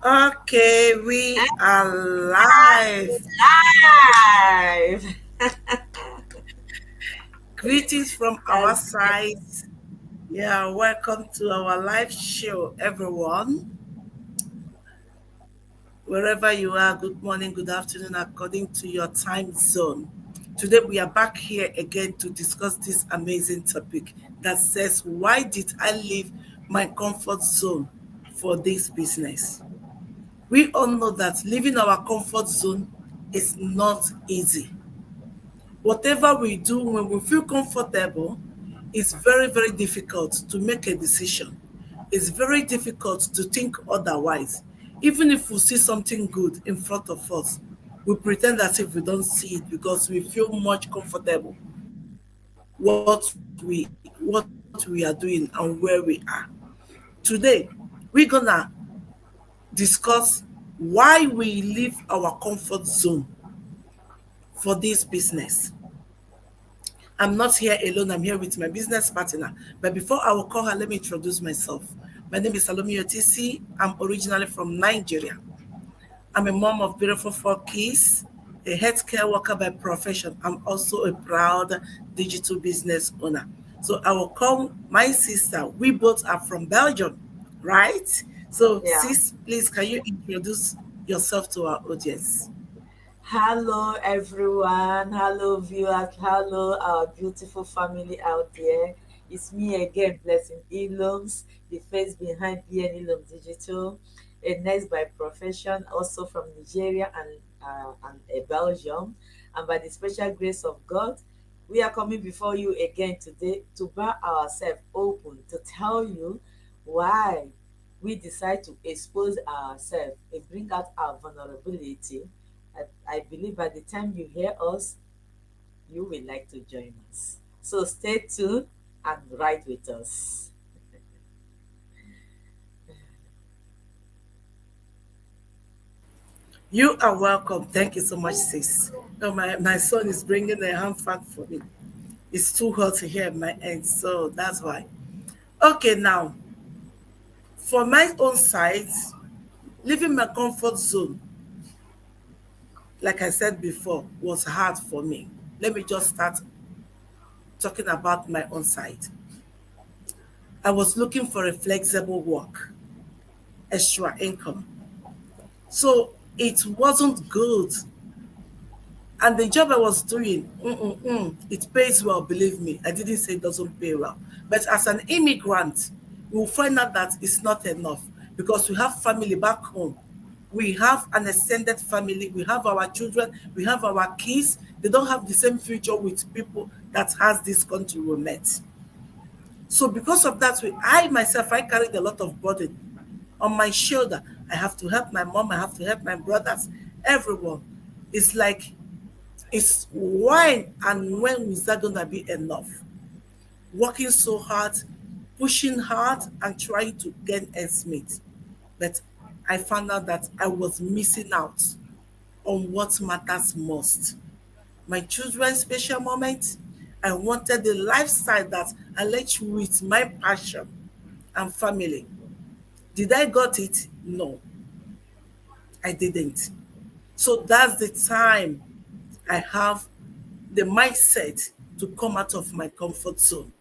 Okay, we And are live. live. Greetings from our That's side. Yeah, welcome to our live show, everyone. Wherever you are, good morning, good afternoon, according to your time zone. Today, we are back here again to discuss this amazing topic that says, why did I leave my comfort zone for this business? We all know that leaving our comfort zone is not easy. Whatever we do when we feel comfortable, it's very, very difficult to make a decision. It's very difficult to think otherwise. Even if we see something good in front of us, we pretend as if we don't see it because we feel much comfortable what we are doing and where we are. Today, we're gonna discuss why we leave our comfort zone for this business. I'm not here alone. I'm here with my business partner. But before I will call her, let me introduce myself. My name is Salome Otisi. I'm originally from Nigeria. I'm a mom of beautiful four kids, a healthcare worker by profession. I'm also a proud digital business owner. So I will call my sister. We both are from Belgium, right? So, yeah. sis, please, can you introduce yourself to our audience? Hello, everyone. Hello, viewers. Hello, our beautiful family out there. It's me again, Blessing Ilums, the face behind BN Ilums Digital, a nurse by profession, also from Nigeria and Belgium. And by the special grace of God, we are coming before you again today to bar ourselves open to tell you why we decide to expose ourselves and bring out our vulnerability. I believe by the time you hear us, you will like to join us. So stay tuned and ride with us. You are welcome. Thank you so much, sis. Oh, my son is bringing a hand fan for me. It's too hot here at my end, so that's why. Okay, now, for my own side, leaving my comfort zone, like I said before, was hard for me. Let me just start talking about my own side. I was looking for a flexible work, extra income. So it wasn't good. And the job I was doing, it pays well, believe me. I didn't say it doesn't pay well. But as an immigrant, you will find out that it's not enough because we have family back home. We have an extended family. We have our children. We have our kids. They don't have the same future with people that has this country we met. So because of that, I myself, I carried a lot of burden on my shoulder. I have to help my mom. I have to help my brothers, everyone. It's like it's when and when is that gonna be enough? Working so hard, pushing hard, and trying to gain ends meet. But I found out that I was missing out on what matters most. My children's special moment. I wanted the lifestyle that aligns with my passion and family. Did I got it? No, I didn't. So that's the time I have the mindset to come out of my comfort zone.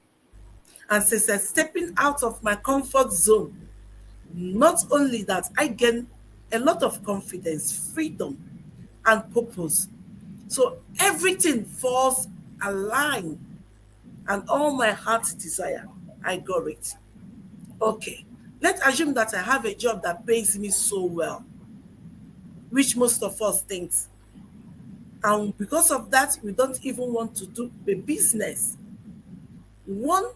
And since I'm stepping out of my comfort zone, not only that, I gain a lot of confidence, freedom, and purpose. So everything falls aligned, and all my heart's desire, I got it. Okay, let's assume that I have a job that pays me so well, which most of us think. And because of that, we don't even want to do a business. One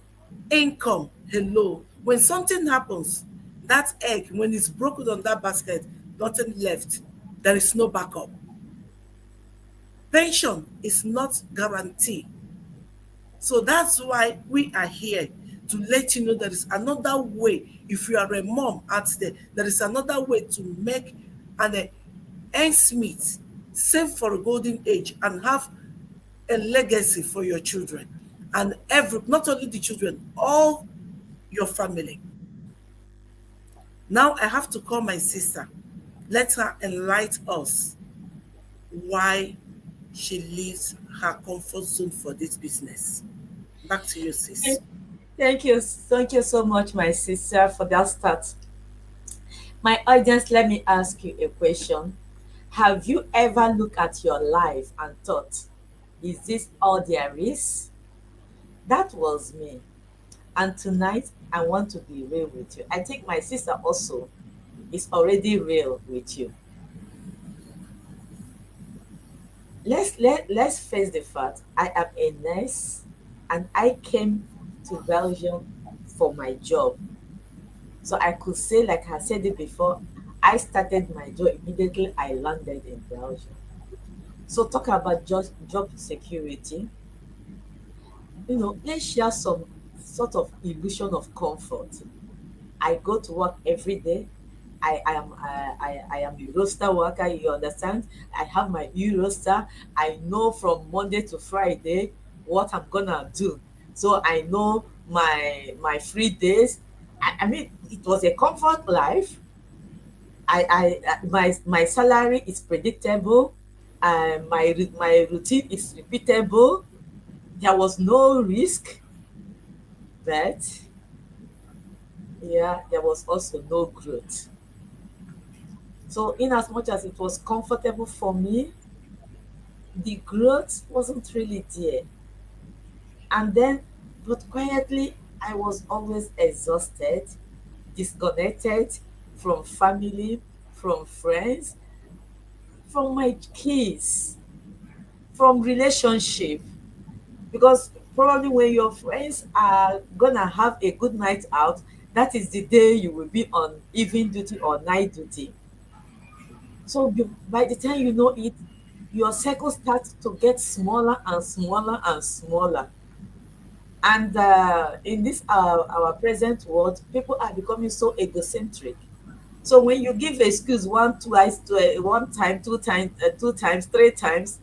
income, hello. When something happens, that egg, when it's broken on that basket, nothing left. There is no backup. Pension is not guaranteed. So that's why we are here to let you know there is another way. If you are a mom out there, there is another way to make an ends meet, save for a golden age, and have a legacy for your children. And every not only the children, all your family. Now I have to call my sister. Let her enlighten us why she leaves her comfort zone for this business. Back to you, sis. Thank you so much, my sister, for that start. My audience, let me ask you a question. Have you ever looked at your life and thought, is this all there is? That was me. And tonight, I want to be real with you. I think my sister also is already real with you. Let's face the fact. I am a nurse, and I came to Belgium for my job. So I could say, like I said it before, I started my job immediately I landed in Belgium. So talk about just job security. Let's share some sort of illusion of comfort. I go to work every day. I am a roster worker, you understand? I have my roster. I know from Monday to Friday what I'm gonna do. So I know my free days. I mean, it was a comfort life. My salary is predictable. My routine is repeatable. There was no risk, but yeah, there was also no growth. So, in as much as it was comfortable for me, the growth wasn't really there. And then, but quietly, I was always exhausted, disconnected from family, from friends, from my kids, from relationship. Because probably when your friends are gonna have a good night out, that is the day you will be on evening duty or night duty. So by the time you know it, your circle starts to get smaller and smaller and smaller. And in this our present world, people are becoming so egocentric. So when you give excuse one, twice, one time, two times, three times,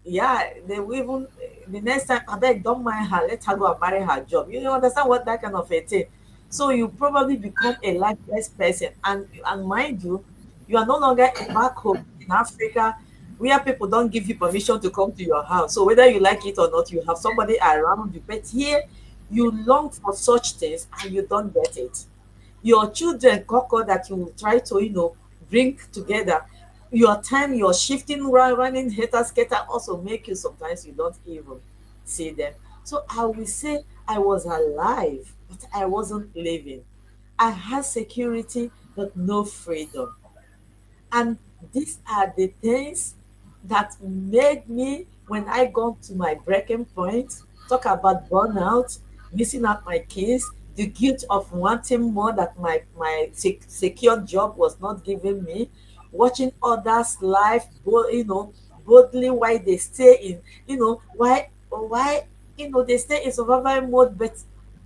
yeah, they will even the next time, I beg, don't mind her, let her go and marry her job. You understand what that kind of a thing. So you probably become a lifeless person, and mind you, you are no longer back home in Africa where people don't give you permission to come to your house. So whether you like it or not, you have somebody around you. But here, you long for such things and you don't get it. Your children koko that you try to bring together, your time you're shifting, running hater scatter also make you sometimes you don't even see them. So I will say I was alive, but I wasn't living. I had security but no freedom. And these are the things that made me, when I got to my breaking point, talk about burnout, missing out my kids, the guilt of wanting more that my secure job was not giving me, watching others' life, boldly while they stay in, why, they stay in survival mode, but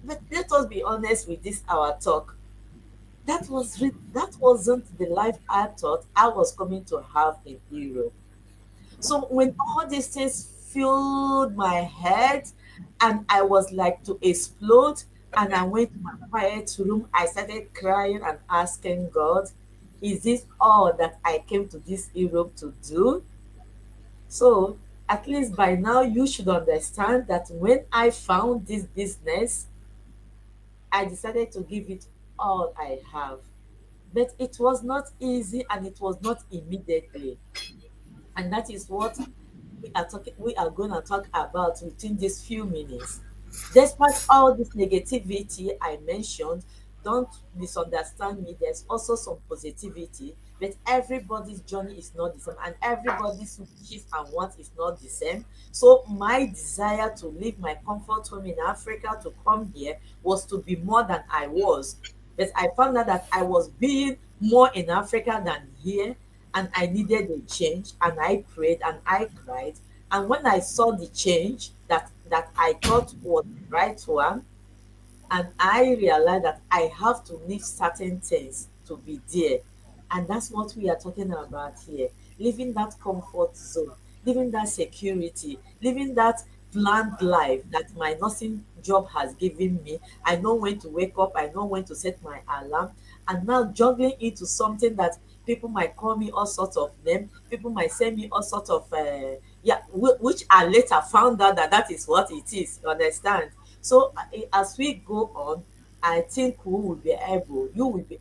let us be honest with this our talk. That wasn't the life I thought I was coming to have in Europe. So when all these things filled my head and I was like to explode, and I went to my quiet room, I started crying and asking God, is this all that I came to this Europe to do? So at least by now you should understand that when I found this business, I decided to give it all I have. But it was not easy and it was not immediately. And that is what we are going to talk about within these few minutes. Despite all this negativity I mentioned, don't misunderstand me. There's also some positivity, but everybody's journey is not the same, and everybody's wishes and wants is not the same. So my desire to leave my comfort home in Africa to come here was to be more than I was. But I found out that I was being more in Africa than here, and I needed a change, and I prayed and I cried. And when I saw the change that I thought was the right one, and I realized that I have to leave certain things to be there. And that's what we are talking about here. Living that comfort zone, living that security, living that planned life that my nursing job has given me. I know when to wake up, I know when to set my alarm, and now juggling into something that People might call me all sorts of names. People might send me all sorts of yeah, which I later found out that that is what it is. You understand? So as we go on, I think you will be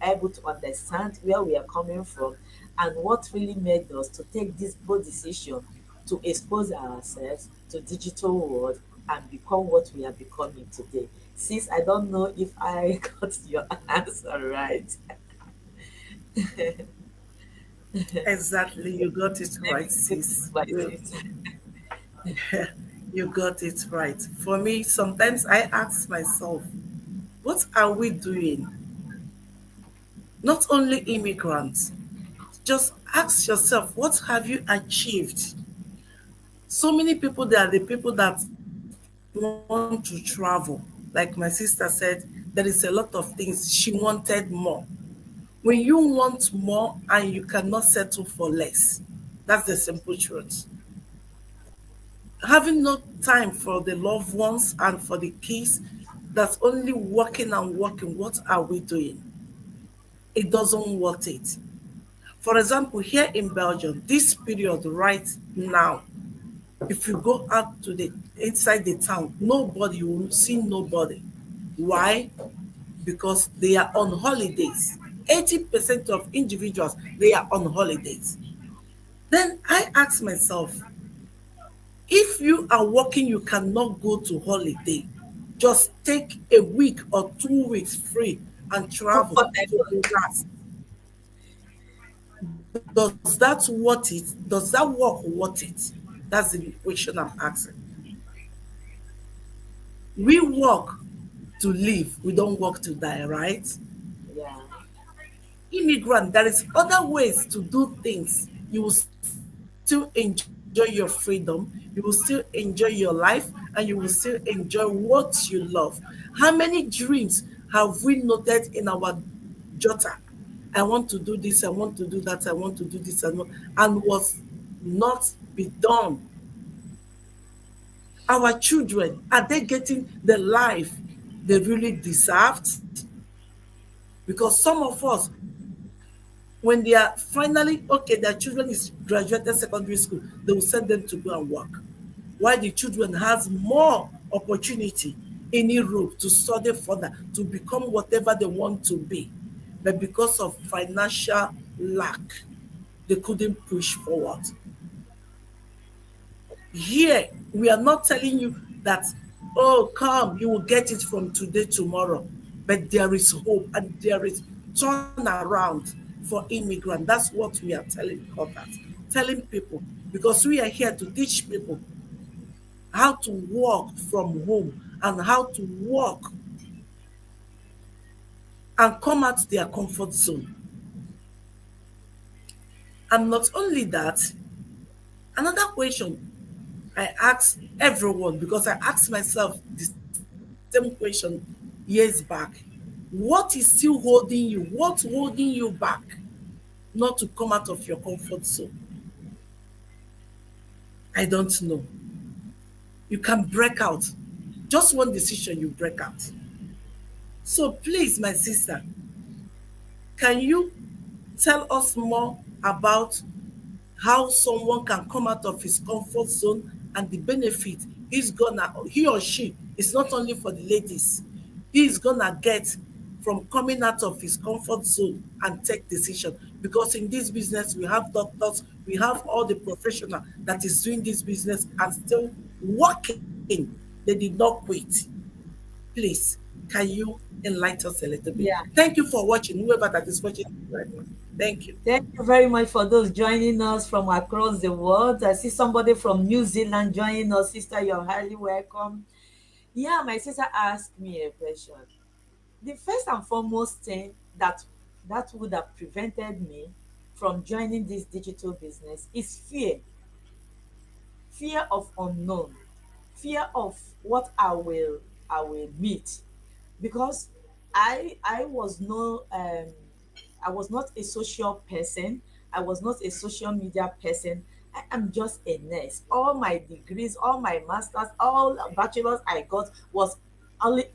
able to understand where we are coming from and what really made us to take this bold decision to expose ourselves to digital world and become what we are becoming today. Sis, I don't know if I got your answer right. Exactly, you got it Let me right, give it to sis. my sis. You got it right. For me, sometimes I ask myself, what are we doing? Not only immigrants, just ask yourself, what have you achieved? So many people, they are the people that want to travel. Like my sister said, there is a lot of things she wanted more. When you want more and you cannot settle for less, that's the simple truth. Having no time for the loved ones and for the kids, that's only working and working, what are we doing? It doesn't worth it. For example, here in Belgium, this period right now, if you go out to the inside the town, nobody, you will see nobody. Why? Because they are on holidays. 80% of individuals, they are on holidays. Then I ask myself, if you are working, you cannot go to holiday. Just take a week or 2 weeks free and travel to Comfortable. relax. Does that worth it? Does that work worth it? That's the question I'm asking. We work to live, we don't work to die, right? Yeah. Immigrant, there is other ways to do things. You will still enjoy your freedom, you will still enjoy your life, and you will still enjoy what you love. How many dreams have we noted in our jotter? I want to do this, I want to do that, I want to do this, and was not be done. Our children, are they getting the life they really deserved? Because some of us, when they are finally okay, their children is graduated secondary school, they will send them to go and work. While the children has more opportunity in Europe to study further, to become whatever they want to be. But because of financial lack, they couldn't push forward. Here, we are not telling you that, oh, come, you will get it from today, tomorrow. But there is hope and there is turnaround for immigrants. That's what we are telling others, telling people, because we are here to teach people how to work from home and how to work and come out their comfort zone. And not only that, another question I ask everyone, because I asked myself the same question years back. What is still holding you? What's holding you back not to come out of your comfort zone? I don't know. You can break out. Just one decision, you break out. So please, my sister, can you tell us more about how someone can come out of his comfort zone and the benefit he or she, is not only for the ladies, he is gonna get from coming out of his comfort zone and take decision. Because in this business we have doctors, we have all the professional that is doing this business and still working. They did not quit. Please, can you enlighten us a little bit? Yeah. Thank you for watching, whoever that is watching right now. Thank you. Thank you very much for those joining us from across the world. I see somebody from New Zealand joining us. Sister, you're highly welcome. Yeah, my sister asked me a question. The first and foremost thing that would have prevented me from joining this digital business is fear. Fear of unknown, fear of what I will meet, because I was no I was not a social person. I was not a social media person. I am just a nurse. All my degrees, all my masters, all bachelors I got was only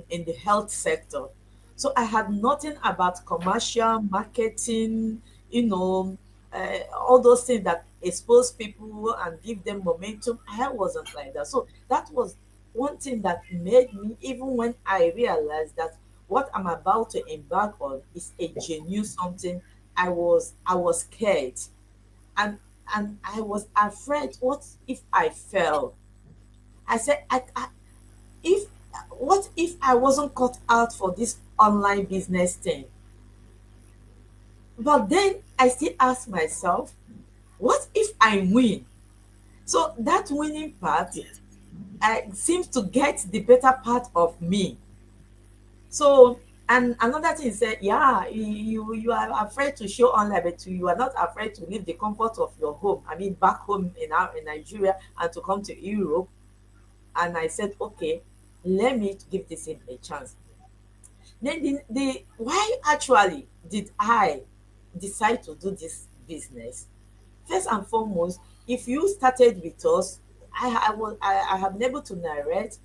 in the health sector. So I had nothing about commercial marketing, you know, all those things that expose people and give them momentum. I wasn't like that. So that was one thing that made me, even when I realized that what I'm about to embark on is a genuine something, I was scared. And and I was afraid, what if I fail? I said, if what if I wasn't cut out for this online business thing? But then I still ask myself, what if I win? So that winning part Yes. seems to get the better part of me. So, and another thing is that, yeah, you are afraid to show online, but you are not afraid to leave the comfort of your home. I mean, back home in Nigeria, and to come to Europe. And I said, okay, let me give this thing a chance. Then the why actually did I decide to do this business? First and foremost, if you started with us, I have been able to narrate,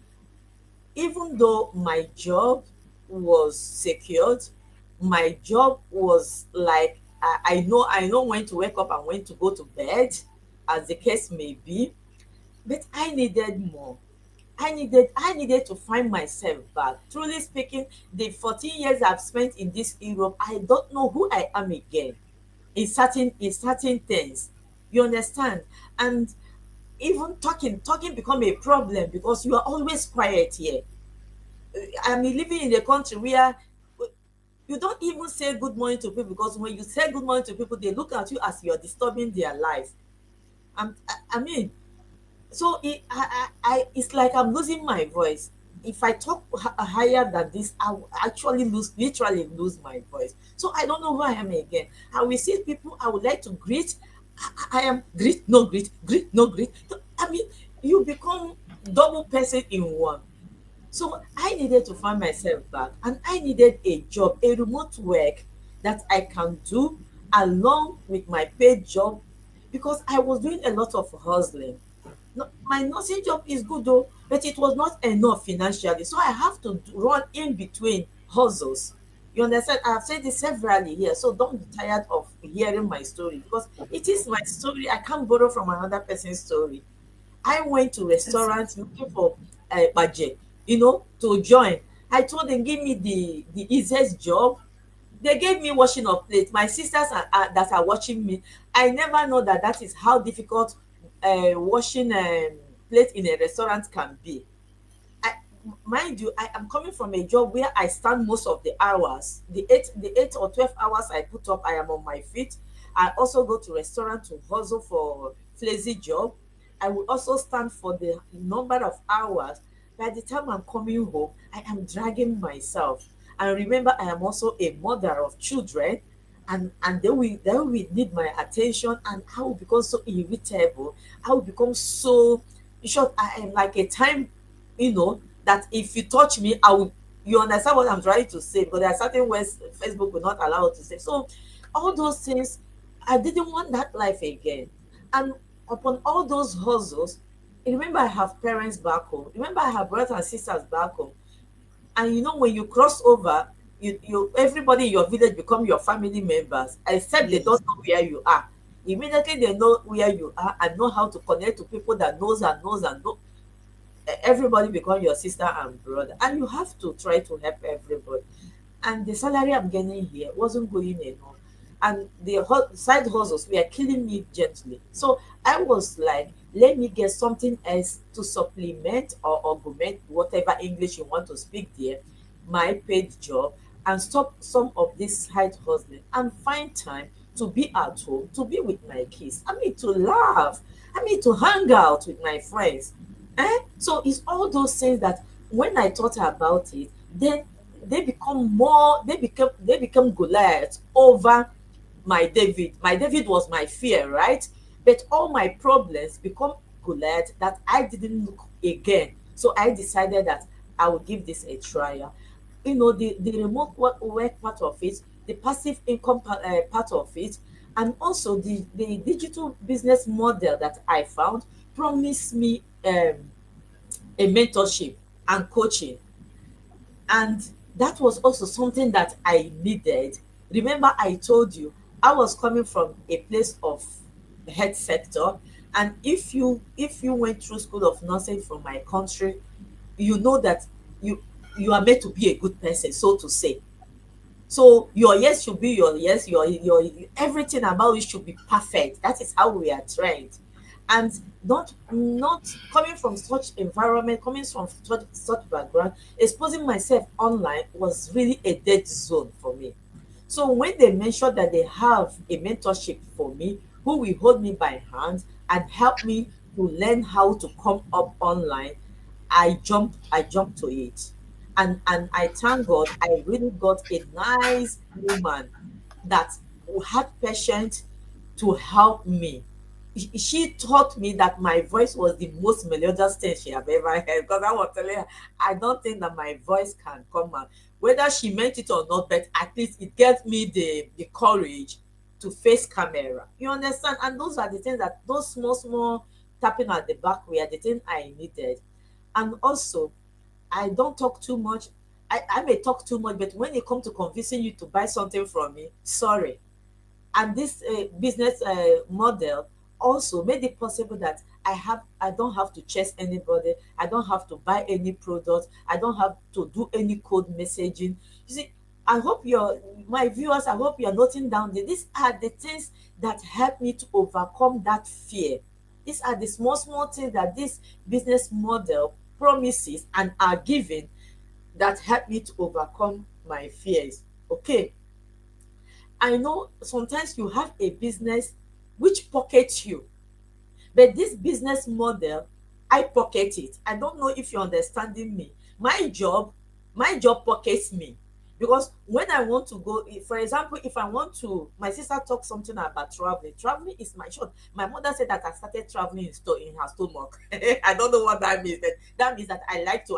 even though my job was secured, my job was like, I know when to wake up and when to go to bed, as the case may be, but I needed more. I needed to find myself back. Truly speaking, the 14 years I've spent in this Europe, I don't know who I am again in certain things. You understand? And even talking become a problem because you are always quiet here. I mean, living in a country where you don't even say good morning to people, because when you say good morning to people, they look at you as you're disturbing their life. I mean, so it's like I'm losing my voice. If I talk higher than this, I will actually literally lose my voice. So I don't know who I am again. I will see people I would like to greet. I am greet, no greet, greet, no greet. I mean, you become double person in one. So I needed to find myself back, and I needed a job, a remote work that I can do along with my paid job, because I was doing a lot of hustling. No, my nursing job is good though, but it was not enough financially. So I have to run in between hustles. You understand? I have said this severally here, so don't be tired of hearing my story, because it is my story. I can't borrow from another person's story. I went to Yes. restaurants looking for a budget, to join. I told them, give me the easiest job. They gave me washing of plates. My sisters that are watching me, I never know that that is how difficult washing plate in a restaurant can be. I, mind you, I am coming from a job where I stand most of the hours. The 8 or 12 hours I put up, I am on my feet. I also go to restaurant to hustle for flazy job. I will also stand for the number of hours. By the time I'm coming home, I am dragging myself. And remember, I am also a mother of children, and they will need my attention, and I will become so irritable. I will become so, in short, I am like a time, that if you touch me, I will, you understand what I'm trying to say, because there are certain words Facebook will not allow us to say. So all those things, I didn't want that life again. And upon all those hustles, remember, I have parents back home. Remember, I have brothers and sisters back home. And when you cross over, you everybody in your village become your family members, except they Yes. don't know where you are. Immediately they know where you are and know how to connect to people that knows and know. Everybody become your sister and brother, and you have to try to help everybody. And the salary I'm getting here wasn't going enough, and the side hustles were killing me gently. So I was like, let me get something else to supplement or augment, whatever English you want to speak there, my paid job, and stop some of this side hustling and find time to be at home, to be with my kids. I mean, to laugh. I mean, to hang out with my friends. So it's all those things that, when I thought about it, then they become Goliath over my David. My David was my fear, right? But all my problems become Goliath that I didn't look again. So I decided that I would give this a trial. The remote work part of it, the passive income part of it, and also the digital business model that I found promised me a mentorship and coaching. And that was also something that I needed. Remember, I told you I was coming from a place of health sector, and if you went through school of nursing from my country, you know that you you are meant to be a good person, so to say. So your yes should be your yes, your everything about you should be perfect. That is how we are trained. And not coming from such environment, coming from such background, exposing myself online was really a dead zone for me. So when they mentioned that they have a mentorship for me, who will hold me by hand and help me to learn how to come up online, I jumped to it. And I thank God I really got a nice woman that had patience to help me. She taught me that my voice was the most melodious thing she have ever heard, because I was telling her I don't think that my voice can come out, whether she meant it or not, but at least it gave me the courage to face camera. You understand? And those are the things, that those small tapping at the back were the thing I needed. And also, I don't talk too much. I may talk too much, but when it comes to convincing you to buy something from me, sorry. And this business model also made it possible that I don't have to chase anybody. I don't have to buy any product. I don't have to do any code messaging. You see, I hope your my viewers, I hope you're noting down these are the things that help me to overcome that fear. These are the small things that this business model promises and are given, that help me to overcome my fears. Okay, I know sometimes you have a business which pockets you, but this business model, I pocket it. I don't know if you're understanding me. My job pockets me, because when I want to go, for example, if I want to, my sister talked something about traveling. Traveling is my short. My mother said that I started traveling in her stomach. I don't know what that means. That means that I like to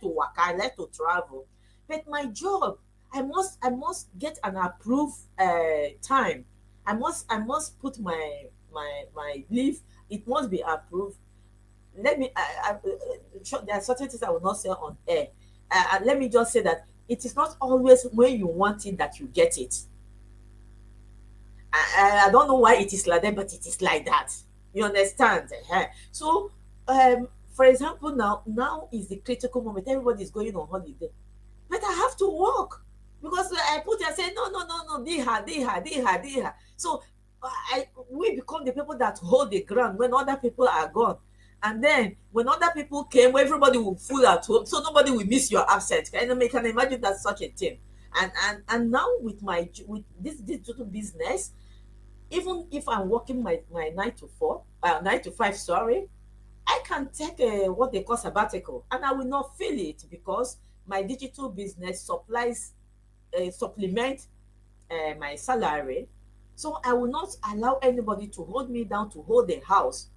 work. I like to travel. But my job, I must get an approved time. I must put my leave. It must be approved. Let me sure, there are certain things I will not say on air. And let me just say that it is not always when you want it that you get it. I don't know why it is like that, but it is like that. You understand? So, for example, now is the critical moment. Everybody is going on holiday, but I have to work, because I put it and say no, no, no, no, Diha. So we become the people that hold the ground when other people are gone. And then when other people came, everybody will full at home, so nobody will miss your absence. Can you imagine that such a thing? And now with with this little business, even if I'm working my 9 to 4, 9 to 5, sorry, I can take what they call sabbatical, and I will not feel it, because my digital business supplement my salary. So I will not allow anybody to hold me down, to hold the house,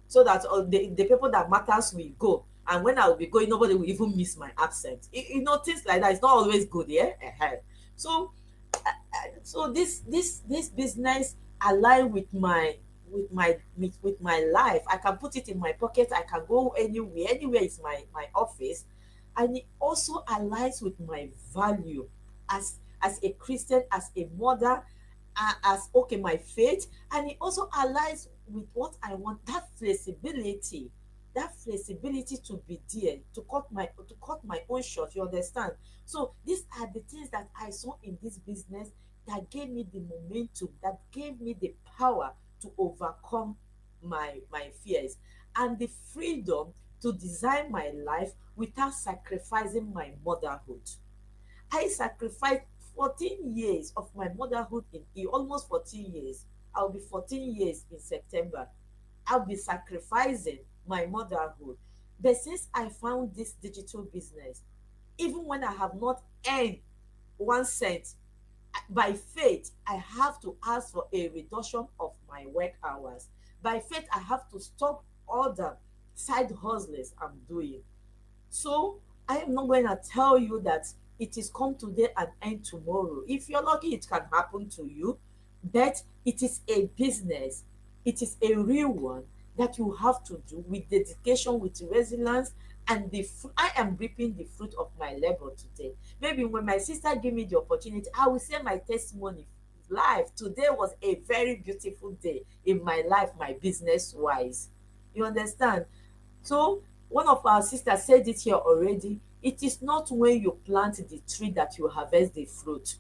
so that the people that matters will go. And when I will be going, nobody will even miss my absence. Things like that. It's not always good, yeah. So this business align with my life. I can put it in my pocket. I can go anywhere is my office. And it also aligns with my value as a Christian, as a mother, as okay, my faith. And it also aligns with what I want, that flexibility to be there, to cut my own short. You understand? So these are the things that I saw in this business, that gave me the momentum, that gave me the power to overcome my fears, and the freedom to design my life without sacrificing my motherhood. I sacrificed 14 years of my motherhood, in almost 14 years. I'll be 14 years in September. I'll be sacrificing my motherhood. But since I found this digital business, even when I have not earned 1 cent, by faith, I have to ask for a reduction of my work hours. By faith, I have to stop all the side hustles I'm doing. So I am not going to tell you that it is come today and end tomorrow. If you're lucky, it can happen to you, but it is a business. It is a real one that you have to do with dedication, with resilience, and I am reaping the fruit of my labor today. Maybe when my sister give me the opportunity, I will say my testimony life. Today was a very beautiful day in my life, my business wise. You understand? So one of our sisters said it here already. It is not when you plant the tree that you harvest the fruit.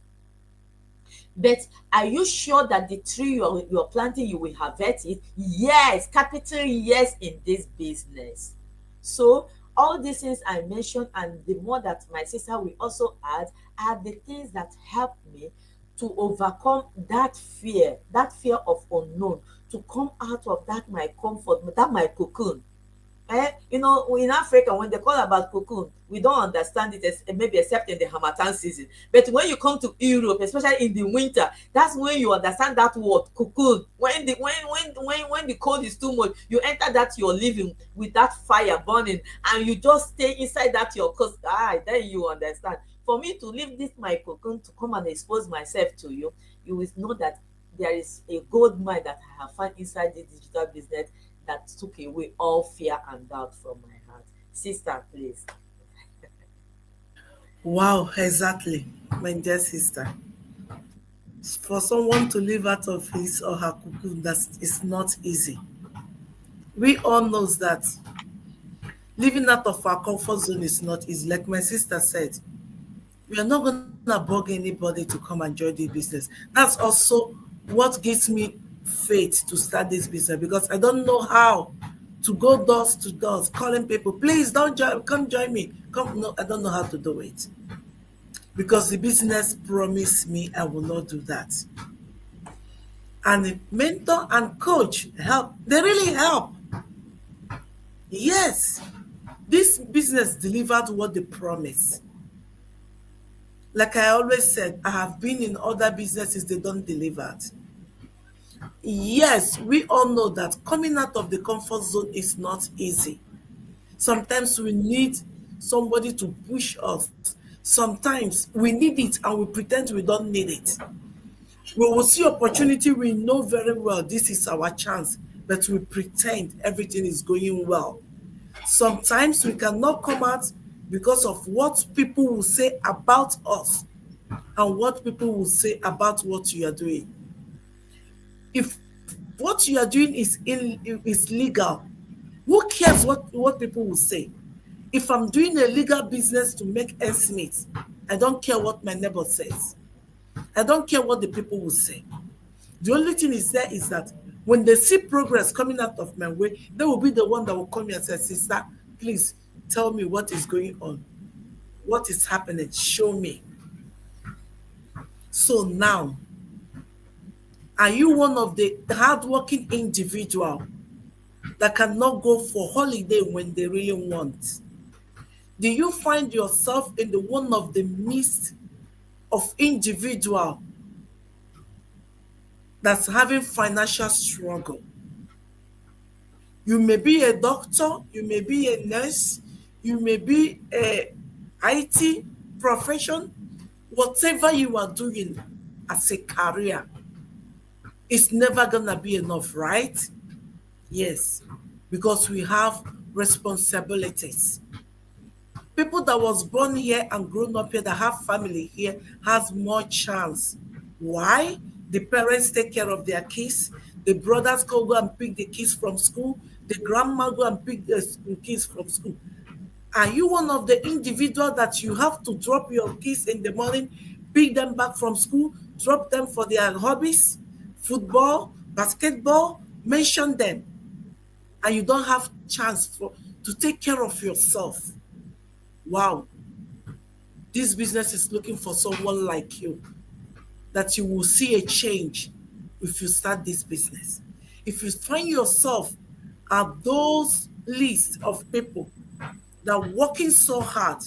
But are you sure that the tree you're planting, you will harvest it? Yes, capital yes in this business. So all these things I mentioned and the more that my sister will also add are the things that help me to overcome that fear of unknown, to come out of that my comfort, that my cocoon. You know, in Africa, when they call about cocoon, we don't understand it as maybe except in the Hamatan season. But when you come to Europe, especially in the winter, that's when you understand that word cocoon. When the cold is too much, you enter that you're living with that fire burning, and you just stay inside that your cause. Then you understand. For me to leave this my cocoon to come and expose myself to you, you will know that there is a gold mine that I have found inside this digital business that took away all fear and doubt from my heart. Sister, please. Wow, exactly, my dear sister. For someone to live out of his or her cocoon, that is not easy. We all knows that living out of our comfort zone is not easy. Like my sister said, we are not gonna bug anybody to come and join the business. That's also what gives me faith to start this business, because I don't know how to go doors to doors calling people, please don't join, come join me. Come, no, I don't know how to do it. Because the business promised me I will not do that. And the mentor and coach help, they really help. Yes, this business delivered what they promised. Like I always said, I have been in other businesses, they don't deliver it. Yes, we all know that coming out of the comfort zone is not easy. Sometimes we need somebody to push us. Sometimes we need it and we pretend we don't need it. We will see opportunity, we know very well this is our chance, but we pretend everything is going well. Sometimes we cannot come out because of what people will say about us and what people will say about what you are doing. If what you are doing is legal, who cares what people will say? If I'm doing a legal business to make ends meet, I don't care what my neighbor says. I don't care what the people will say. The only thing is there is that when they see progress coming out of my way, they will be the one that will come here and say, sister, please tell me what is going on. What is happening? Show me. So now, are you one of the hardworking individual that cannot go for holiday when they really want? Do you find yourself in the one of the midst of individual that's having financial struggle? You may be a doctor, you may be a nurse, you may be a IT profession, whatever you are doing as a career, it's never gonna be enough, right? Yes, because we have responsibilities. People that was born here and grown up here that have family here has more chance. Why? The parents take care of their kids, the brothers go and pick the kids from school, the grandma go and pick the kids from school. Are you one of the individual that you have to drop your kids in the morning, pick them back from school, drop them for their hobbies, football, basketball, mention them, and you don't have chance for to take care of yourself? Wow, this business is looking for someone like you, that you will see a change if you start this business. If you find yourself at those list of people that are working so hard,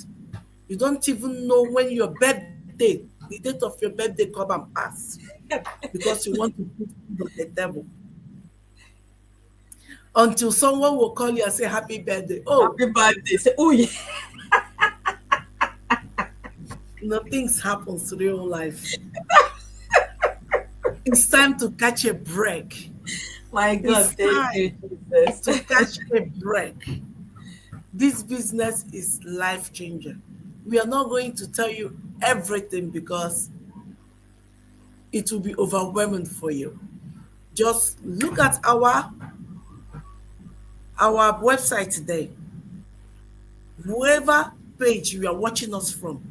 you don't even know when your birthday, the date of your birthday come and pass, because you want to put food on the table. Until someone will call you and say happy birthday. Oh, Happy birthday. Say, oh yeah. things happen to real life. It's time to catch a break. My God, It's thank you, time to Jesus. catch a break. This business is life changer. We are not going to tell you everything because it will be overwhelming for you. Just look at our website today. Whoever page you are watching us from,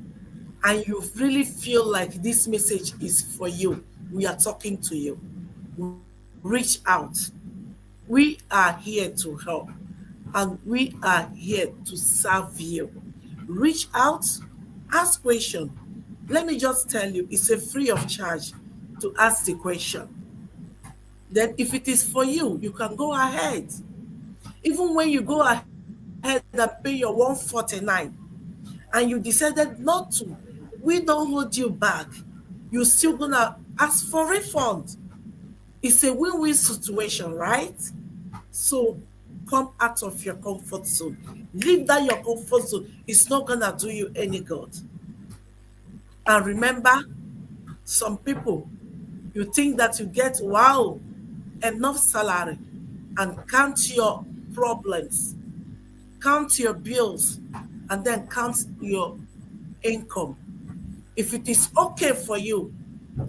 and you really feel like this message is for you, we are talking to you. Reach out. We are here to help, and we are here to serve you. Reach out, ask question. Let me just tell you, it's a free of charge to ask the question. Then if it is for you can go ahead. Even when you go ahead and pay your 149 and you decided not to, we don't hold you back. You're still gonna ask for refund. It's a win-win situation, right? So come out of your comfort zone. Leave that your comfort zone. It's not gonna do you any good. And remember, some people, you think that you get wow enough salary and count your problems, count your bills, and then count your income. If it is okay for you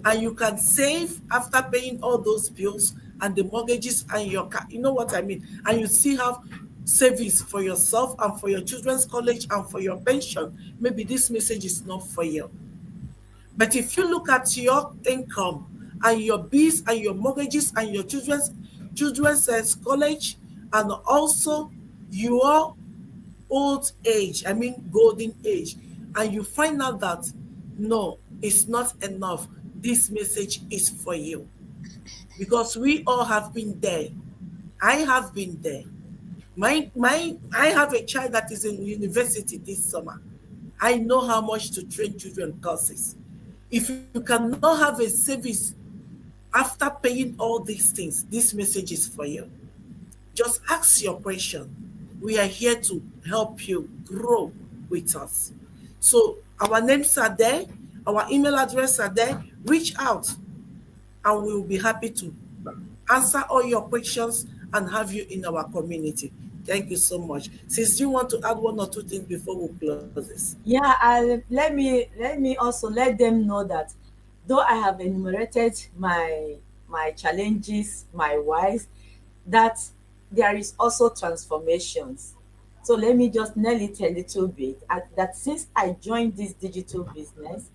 and you can save after paying all those bills and the mortgages and your car, you know what I mean, and you still have savings for yourself and for your children's college and for your pension, maybe this message is not for you. But if you look at your income and your bills and your mortgages and your children's college, and also your old age, I mean golden age, and you find out that no, it's not enough, this message is for you. Because we all have been there. I have been there. My I have a child that is in university this summer. I know how much to train children courses. If you cannot have a service after paying all these things, this message is for you. Just ask your question. We are here to help you grow with us. So our names are there, our email address are there. Reach out and we will be happy to answer all your questions and have you in our community. Thank you so much. Since you want to add one or two things before we close this. Yeah, let me also let them know that though I have enumerated my challenges, my whys, that there is also transformations. So let me just nail it a little bit. That since I joined this digital business,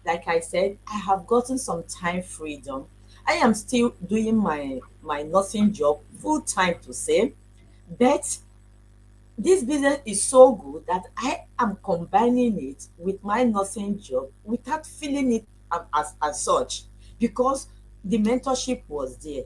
like I said, I have gotten some time freedom. I am still doing my nursing job full time to say, but this business is so good that I am combining it with my nursing job without feeling it as such, because the mentorship was there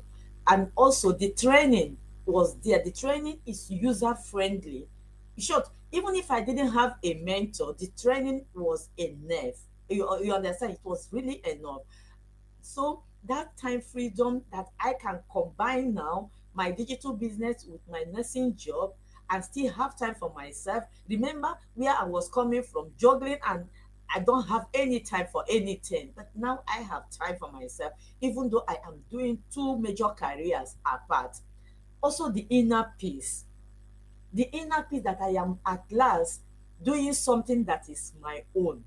and also the training was there. The training is user friendly. In short, even if I didn't have a mentor, the training was enough. You understand? It was really enough. So that time freedom that I can combine now my digital business with my nursing job and still have time for myself. Remember where I was coming from, juggling, and I don't have any time for anything. But now I have time for myself, even though I am doing two major careers apart. Also, the inner peace that I am at last doing something that is my own,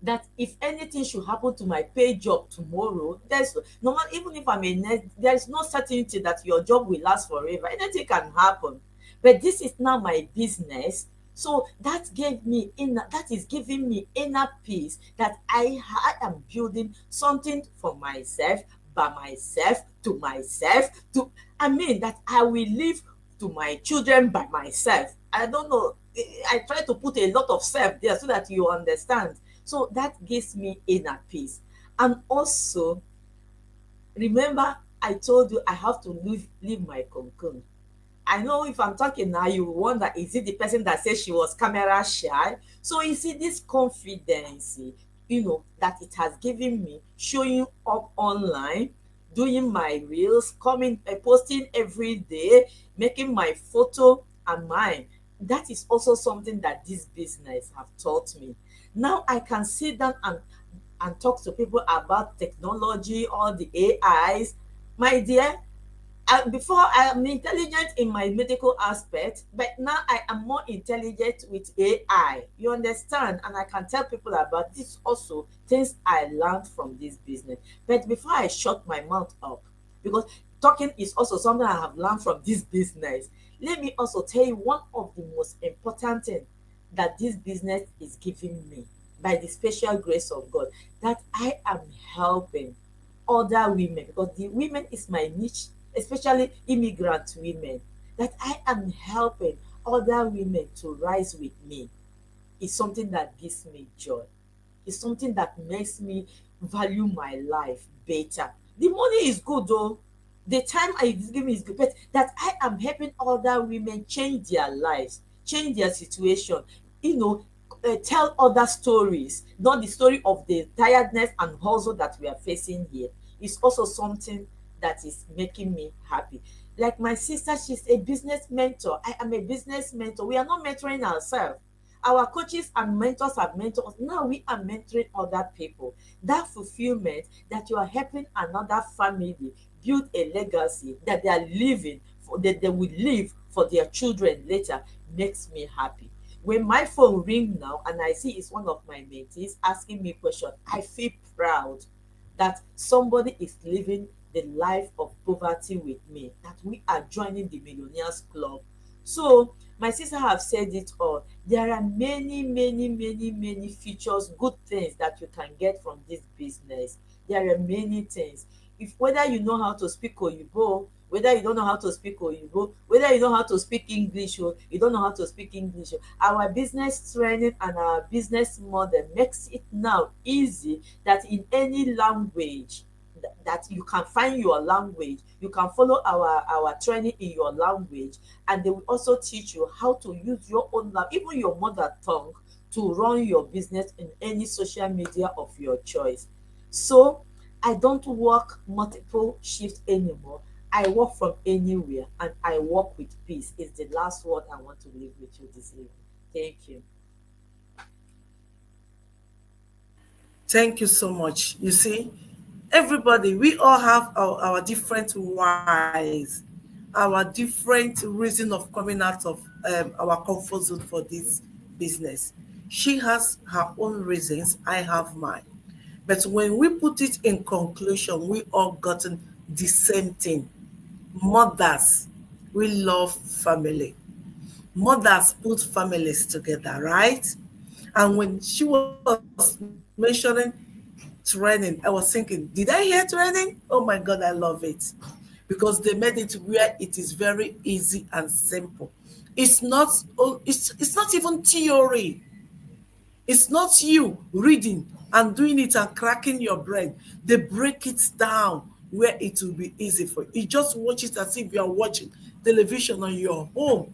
that if anything should happen to my pay job tomorrow, there's no matter, even if I'm a nurse, there's no certainty that your job will last forever. Anything can happen. But this is now my business. So that is giving me inner peace that I am building something for myself, by myself, to myself, to I mean that I will live to my children by myself. I don't know. I try to put a lot of self there so that you understand. So that gives me inner peace. And also, remember, I told you I have to leave my cocoon. I know if I'm talking now, you wonder, is it the person that says she was camera shy? So you see this confidence, that it has given me, showing up online, doing my reels, coming, posting every day, making my photo and mine. That is also something that this business have taught me. Now I can sit down and talk to people about technology, all the AIs. My dear, Before I am intelligent in my medical aspect, but now I am more intelligent with AI. You understand? And I can tell people about this also, things I learned from this business. But before I shut my mouth up, because talking is also something I have learned from this business, let me also tell you one of the most important things that this business is giving me by the special grace of God, that I am helping other women, because the women is my niche, especially immigrant women, that I am helping other women to rise with me, is something that gives me joy. It's something that makes me value my life better. The money is good though. The time I give me is good, but that I am helping other women change their lives, change their situation, you know, tell other stories, not the story of the tiredness and hustle that we are facing here. It's also something that is making me happy. Like my sister, she's a business mentor. I am a business mentor. We are not mentoring ourselves. Our coaches and mentors have mentored us. Now we are mentoring other people. That fulfillment, that you are helping another family build a legacy that they are living for, that they will live for their children later, makes me happy. When my phone ring now and I see it's one of my mentees asking me question, I feel proud that somebody is living the life of poverty with me, that we are joining the millionaires club. So my sister have said it all. There are many, many, many, many features, good things that you can get from this business. There are many things. If whether you know how to speak Oyibo, whether you don't know how to speak Oyibo, whether you know how to speak English or you don't know how to speak English, our business training and our business model makes it now easy that in any language that you can find your language, you can follow our training in your language, and they will also teach you how to use your own language, even your mother tongue, to run your business in any social media of your choice. So I don't work multiple shifts anymore. I work from anywhere and I work with peace. Is the last word I want to leave with you this evening. Thank you. Thank you so much. You see, everybody, we all have our different whys, our different reason of coming out of our comfort zone for this business. She has her own reasons, I have mine. But when we put it in conclusion, we all gotten the same thing. Mothers, we love family. Mothers put families together, right? And when she was mentioning training, I was thinking, did I hear training? Oh my God, I love it. Because they made it where it is very easy and simple. It's not even theory. It's not you reading and doing it and cracking your brain. They break it down where it will be easy for you. You just watch it as if you are watching television on your home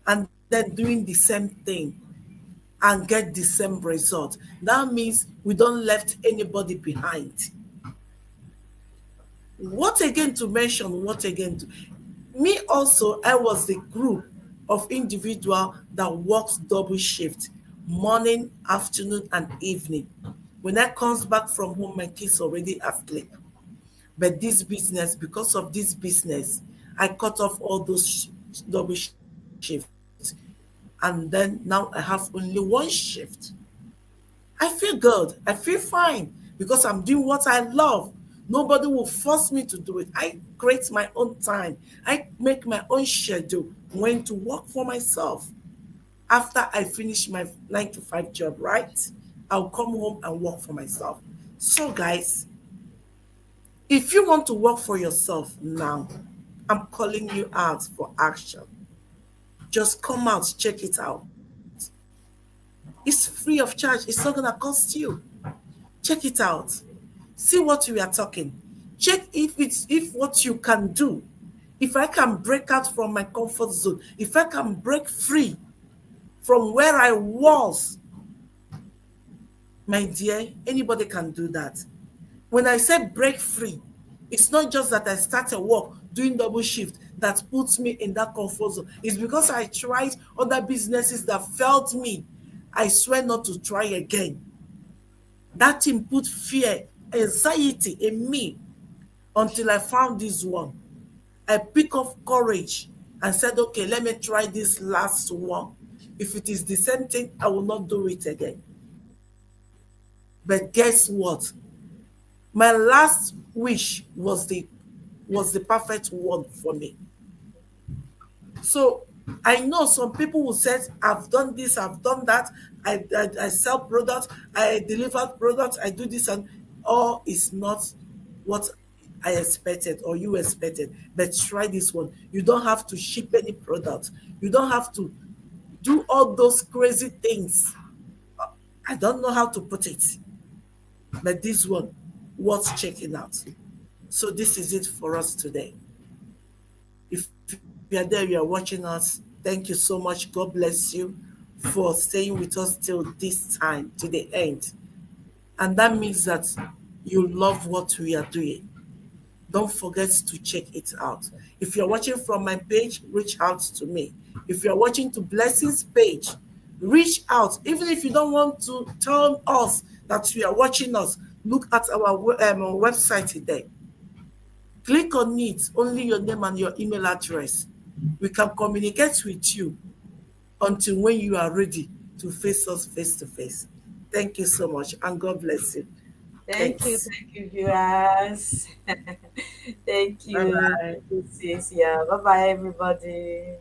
and then doing the same thing and get the same result. That means we don't left anybody behind. What again to mention? What again to me also? I was the group of individual that works double shift, morning, afternoon, and evening. When I comes back from home, my kids already asleep. But this business, because of this business, I cut off all those double shifts, and then now I have only one shift. I feel good. I feel fine because I'm doing what I love. Nobody will force me to do it. I create my own time. I make my own schedule when to work for myself. After I finish my 9 to 5 job, right? I'll come home and work for myself. So, guys, if you want to work for yourself now, I'm calling you out for action. Just come out, check it out. It's free of charge. It's not gonna cost you. Check it out. See what we are talking. Check if what you can do. If I can break out from my comfort zone, if I can break free from where I was, my dear, anybody can do that. When I say break free, it's not just that I start a work doing double shift that puts me in that comfort zone. It's because I tried other businesses that failed me. I swear not to try again. That thing put fear, anxiety in me until I found this one. I pick up courage and said, okay, let me try this last one. If it is the same thing, I will not do it again. But guess what? My last wish was the perfect one for me. So I know some people will say, I've done this, I've done that, I sell products, I deliver products, I do this, and all is not what I expected or you expected. But try this one. You don't have to ship any product. You don't have to do all those crazy things. I don't know how to put it, but this one worth checking out. So this is it for us today. If you are there, you are watching us, thank you so much. God bless you for staying with us till this time, to the end. And that means that you love what we are doing. Don't forget to check it out. If you're watching from my page, reach out to me. If you're watching to Blessings page, reach out. Even if you don't want to tell us that you are watching us, look at our website today. Click on it, only your name and your email address. We can communicate with you until when you are ready to face us face to face. Thank you so much, and God bless you. Thanks. Thank you, viewers. Thank Bye you. bye. Thank you, sis. Yeah, bye bye, everybody.